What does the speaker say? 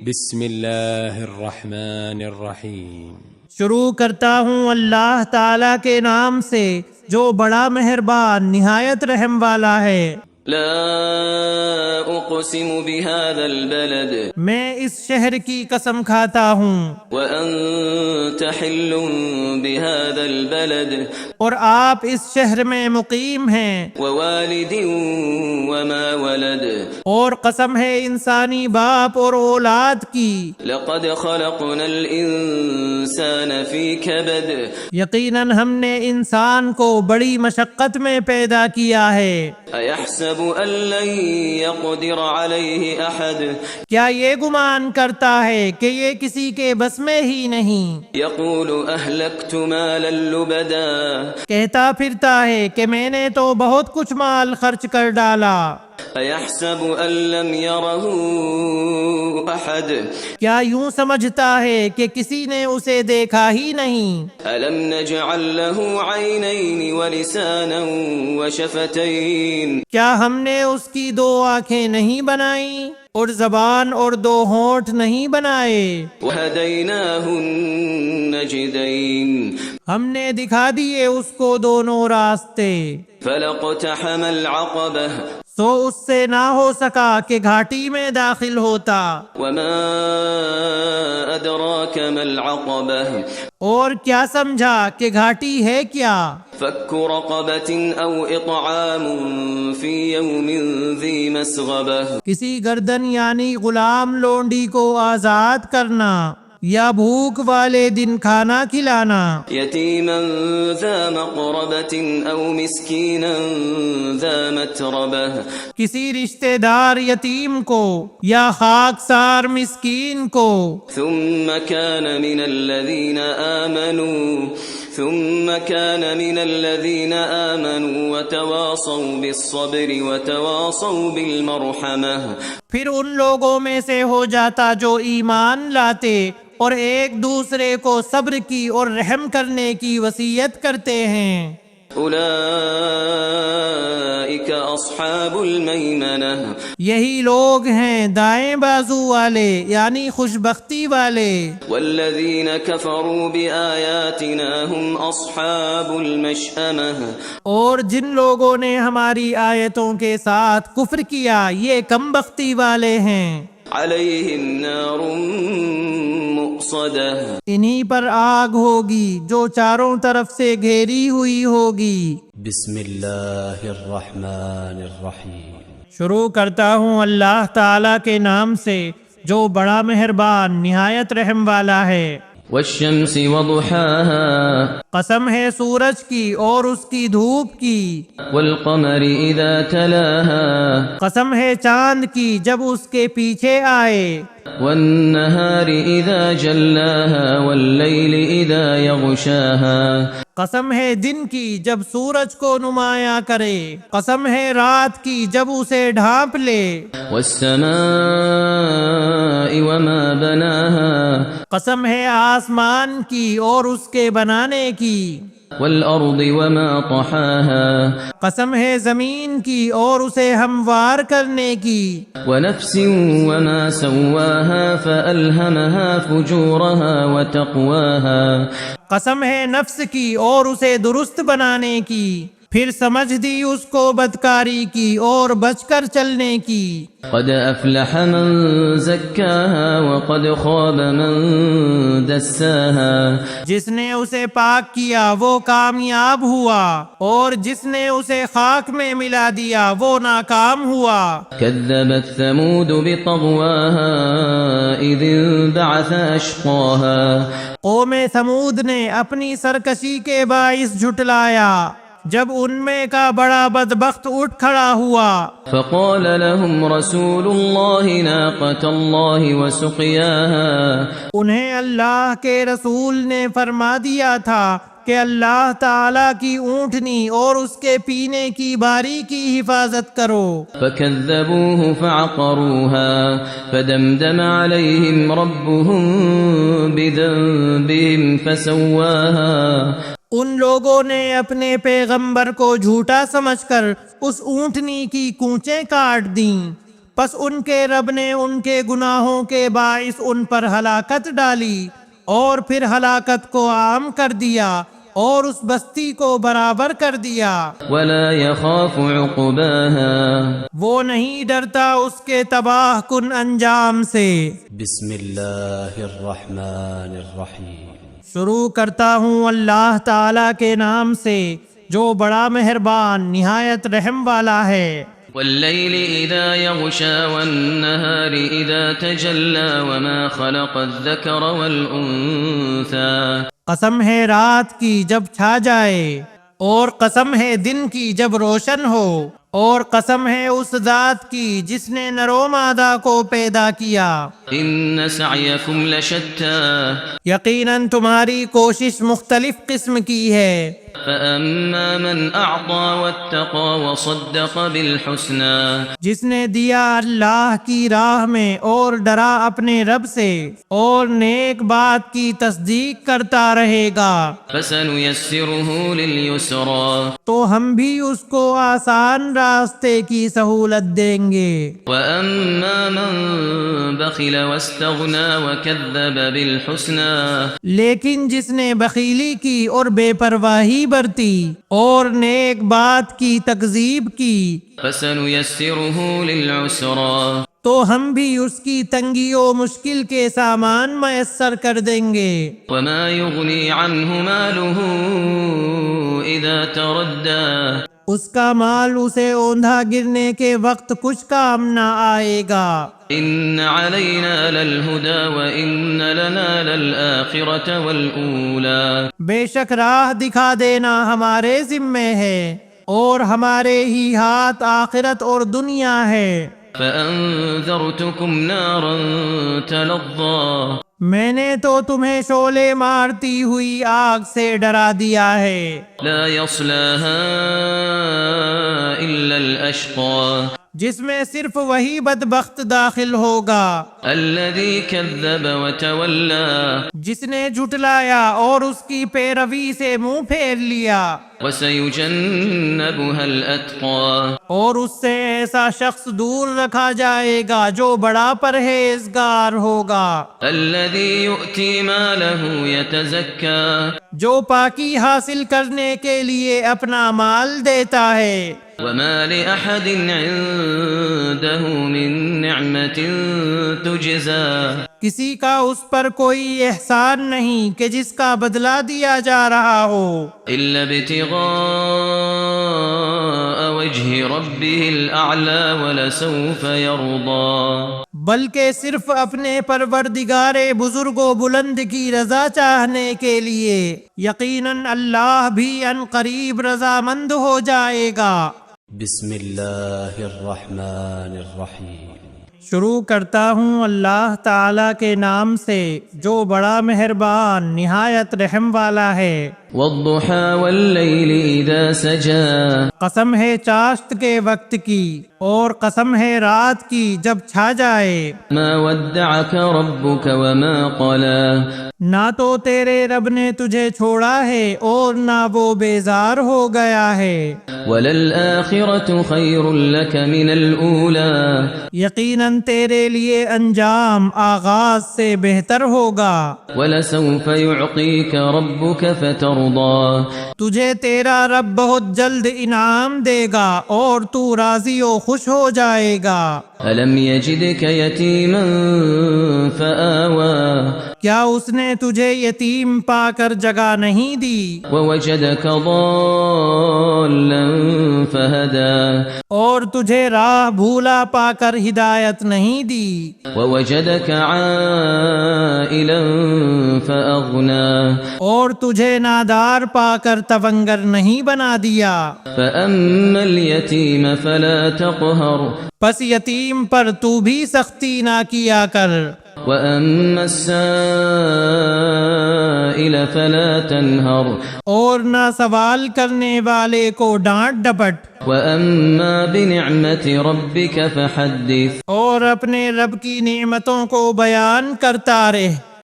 بسم اللہ الرحمن الرحیم۔ شروع کرتا ہوں اللہ تعالیٰ کے نام سے جو بڑا مہربان نہایت رحم والا ہے۔ لا اقسم بهذا البلد میں اس شہر کی قسم کھاتا ہوں وانت حل بهذا البلد اور آپ اس شہر میں مقیم ہیں، ووالد وما ولد اور قسم ہے انسانی باپ اور اولاد کی، لقد خلقنا الانسان في كبد یقیناً ہم نے انسان کو بڑی مشقت میں پیدا کیا ہے۔ ایحسب ان لن يقدر عليه احد کیا یہ گمان کرتا ہے کہ یہ کسی کے بس میں ہی نہیں؟ يقول اهلكت مالا لبدا کہتا پھرتا ہے کہ میں نے تو بہت کچھ مال خرچ کر ڈالا۔ ایحسب ان لم يره احد کیا یوں سمجھتا ہے کہ کسی نے اسے دیکھا ہی نہیں؟ الم نجعل له عينين ولسانا وشفتين کیا ہم نے اس کی دو آنکھیں نہیں بنائیں اور زبان اور دو ہونٹ نہیں بنائے؟ وهديناه النجدين ہم نے دکھا دیے اس کو دونوں راستے، فلاقتحم العقبة سو اس سے نہ ہو سکا کہ گھاٹی میں داخل ہوتا۔ وما أدراك ما العقبة اور کیا سمجھا کہ گھاٹی ہے کیا؟ فك رقبة أو إطعام في يوم ذي مسغبة کسی گردن یعنی غلام لونڈی کو آزاد کرنا یا بھوک والے دن کھانا کھلانا، يتيما ذا مقربة أو مسكينا ذا متربة کسی رشتہ دار یتیم کو یا خاکسار مسکین کو، ثم كان من الذين آمنوا وتواصوا بالصبر وتواصوا بالمرحمة پھر ان لوگوں میں سے ہو جاتا جو ایمان لاتے اور ایک دوسرے کو صبر کی اور رحم کرنے کی وصیت کرتے ہیں۔ أولئك أصحاب الميمنة یہی لوگ ہیں دائیں بازو والے یعنی خوش بختی والے، والذين كفروا بآياتنا هم أصحاب المشأمة اور جن لوگوں نے ہماری آیتوں کے ساتھ کفر کیا یہ کم بختی والے ہیں۔ عليهم نار مؤصدة انہی پر آگ ہوگی جو چاروں طرف سے گھیری ہوئی ہوگی۔ بسم اللہ الرحمن الرحیم۔ شروع کرتا ہوں اللہ تعالیٰ کے نام سے جو بڑا مہربان نہایت رحم والا ہے۔ والشمس وضحاها قسم ہے سورج کی اور اس کی دھوپ کی، والقمر إذا تلاها قسم ہے چاند کی جب اس کے پیچھے آئے، والنهار إذا جلاها والليل إذا يغشاها قسم ہے دن کی جب سورج کو نمایاں کرے، قسم ہے رات کی جب اسے ڈھانپ لے، والسماء وما بناها قسم ہے آسمان کی اور اس کے بنانے کی، والأرض وما طحاها قسم ہے زمین کی اور اسے ہموار کرنے کی، ونفس وما سواها فألهمها فجورها وتقواها قسم ہے نفس کی اور اسے درست بنانے کی، پھر سمجھ دی اس کو بدکاری کی اور بچ کر چلنے کی۔ قد أفلح من زكاها وقد خاب من دساها جس نے اسے پاک کیا وہ کامیاب ہوا اور جس نے اسے خاک میں ملا دیا وہ ناکام ہوا۔ كذبت ثمود بطغواها إذ انبعث أشقاها قوم ثمود نے اپنی سرکشی کے باعث جھٹلایا جب ان میں کا بڑا بدبخت اٹھ کھڑا ہوا۔ فقال لهم رسول الله ناقة الله وسقياها انہیں اللہ کے رسول نے فرما دیا تھا کہ اللہ تعالیٰ کی اونٹنی اور اس کے پینے کی باری کی حفاظت کرو۔ فكذبوه فعقروها فدمدم عليهم ربهم بذنبهم فسواها ان لوگوں نے اپنے پیغمبر کو جھوٹا سمجھ کر اس اونٹنی کی کونچیں کاٹ دیں، پس ان کے رب نے ان کے گناہوں کے باعث ان پر ہلاکت ڈالی اور پھر ہلاکت کو عام کر دیا اور اس بستی کو برابر کر دیا، ولا يخاف عقباها وہ نہیں ڈرتا اس کے تباہ کن انجام سے۔ بسم اللہ الرحمن الرحیم۔ شروع کرتا ہوں اللہ تعالیٰ کے نام سے جو بڑا مہربان نہایت رحم والا ہے۔ والليل إذا يغشى والنهار إذا تجلى وما خلق الذكر والأنثى قسم ہے رات کی جب چھا جائے، اور قسم ہے دن کی جب روشن ہو، اور قسم ہے اس ذات کی جس نے نر و مادہ کو پیدا کیا۔ إن سعيكم لشتى یقیناً تمہاری کوشش مختلف قسم کی ہے۔ فأما من أعطى واتقى وصدق بالحسنى جس نے دیا اللہ کی راہ میں اور ڈرا اپنے رب سے اور نیک بات کی تصدیق کرتا رہے گا، فسنيسره لليسرى تو ہم بھی اس کو آسان راستے کی سہولت دیں گے۔ وأما من بخل واستغنى وكذب بالحسنى لیکن جس نے بخیلی کی اور بے پرواہی برتی اور نیک بات کی تکذیب کی، فسنيسره للعسرى تو ہم بھی اس کی تنگی و مشکل کے سامان میسر کر دیں گے۔ وما يغني عنه ماله إذا تردى اس کا مال اسے اوندھا گرنے کے وقت کچھ کام نہ آئے گا۔ إن علينا للهدى وإن لنا للآخرة والأولى بے شک راہ دکھا دینا ہمارے ذمے ہے اور ہمارے ہی ہاتھ آخرت اور دنیا ہے۔ فأنذرتكم نارا تلظى میں نے تو تمہیں شعلے مارتی ہوئی آگ سے ڈرا دیا ہے۔ لا يصلاها إلا الأشقى جس میں صرف وہی بدبخت داخل ہوگا الذي كذب وتولى جس نے جھٹلایا اور اس کی پیروی سے منہ پھیر لیا، وسيجنبها الأتقى اور اس سے ایسا شخص دور رکھا جائے گا جو بڑا پرہیزگار ہوگا، الذي يؤتي ماله يتزكى جو پاکی حاصل کرنے کے لیے اپنا مال دیتا ہے۔ وما لأحد عنده من نعمة تجزى کسی کا اس پر کوئی احسان نہیں کہ جس کا بدلہ دیا جا رہا ہو، إلا ابتغاء وجه ربه الأعلى ولسوف يرضى بلکہ صرف اپنے پروردگار بزرگ و بلند کی رضا چاہنے کے لیے۔ یقیناً اللہ بھی ان قریب رضامند ہو جائے گا۔ بسم اللہ الرحمن الرحیم۔ شروع کرتا ہوں اللہ تعالیٰ کے نام سے جو بڑا مہربان نہایت رحم والا ہے۔ والضحى والليل إذا سجى قسم ہے چاشت کے وقت کی اور قسم ہے رات کی جب چھا جائے۔ ما ودعك ربك وما قلى نہ تو تیرے رب نے تجھے چھوڑا ہے اور نہ وہ بیزار ہو گیا ہے۔ وللآخرة خير لك من الأولى یقیناً تیرے لیے انجام آغاز سے بہتر ہوگا۔ ولسوف يعطيك ربك فترضى تجھے تیرا رب بہت جلد انعام دے گا اور تو راضی و خوش ہو جائے گا۔ ألم يجدك يتيما فآوى کیا اس نے تجھے یتیم پا کر جگہ نہیں دی، ووجدك ضالا فهدى اور تجھے راہ بھولا پا کر ہدایت نہیں دی، ووجدك عائلا فأغنى اور تجھے نادار پا کر تونگر نہیں بنا دیا۔ فأما اليتيم فلا تقهر پس یتیم پر تو بھی سختی نہ کیا کر، وأما السائل فلا تنهر اور نہ سوال کرنے والے کو ڈانٹ ڈپٹ، وأما بنعمة ربك فحدث اور اپنے رب کی نعمتوں کو بیان کرتا رہ۔